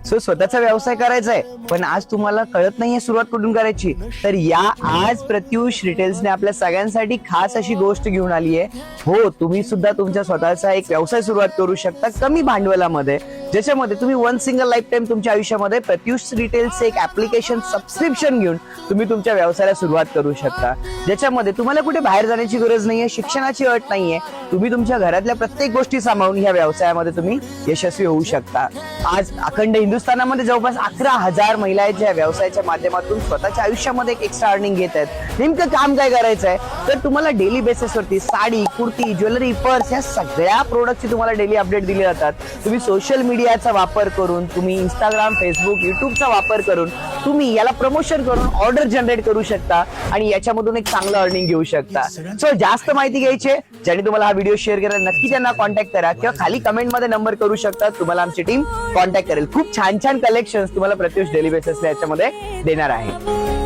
So स्वतःचा व्यवसाय करायचा आहे, पण आज तुम्हाला कळत नाहीये सुरुवात कुठून करायची, तर या आज प्रत्युष रिटेल्सने आपल्या सगळ्यांसाठी खास अशी गोष्ट घेऊन आली आहे. हो, तुम्ही सुद्धा तुमच्या स्वतःचा एक व्यवसाय सुरुवात करू शकता कमी भांडवलामध्ये, ज्याच्यामध्ये तुम्ही वन सिंगल लाईफ टाइम तुमच्या आयुष्यामध्ये प्रत्युष रिटेल्स एक ऍप्लिकेशन सबस्क्रिप्शन घेऊन तुम्ही तुमच्या व्यवसायाला सुरुवात करू शकता, ज्याच्यामध्ये तुम्हाला कुठे बाहेर जाण्याची गरज नाहीये, शिक्षणाची अट नाहीये. तुम्ही तुमच्या घरातल्या प्रत्येक गोष्टी सांभाळून ह्या व्यवसायामध्ये तुम्ही यशस्वी होऊ शकता. आज अखंड हिंदुस्थानामध्ये जवळपास 11,000 महिला आहेत ज्या व्यवसायाच्या माध्यमातून स्वतःच्या आयुष्यामध्ये एक एक्स्ट्रा अर्निंग घेत आहेत. नेमकं काम काय करायचं आहे, तर तुम्हाला डेली बेसिसवरती साडी, कुर्ती, ज्वेलरी, पर्स या सगळ्या प्रोडक्टची तुम्हाला डेली अपडेट दिले जातात. तुम्ही सोशल मीडियाचा वापर करून, तुम्ही इंस्टाग्राम, फेसबुक, युट्यूबचा वापर करून तुम्ही याला प्रमोशन करून ऑर्डर जनरेट करू शकता आणि याच्यामधून एक चांगलं अर्निंग घेऊ शकता. सो जास्त माहिती घ्यायची आहे, ज्याने तुम्हाला हा व्हिडिओ शेअर केला नक्की त्यांना कॉन्टॅक्ट करा किंवा खाली कमेंट मध्ये नंबर करू शकता, तुम्हाला आमची टीम कॉन्टॅक्ट करेल. खूप छान छान कलेक्शन्स तुम्हाला प्रत्युष डेली बेसिसला याच्यामध्ये देणार आहे.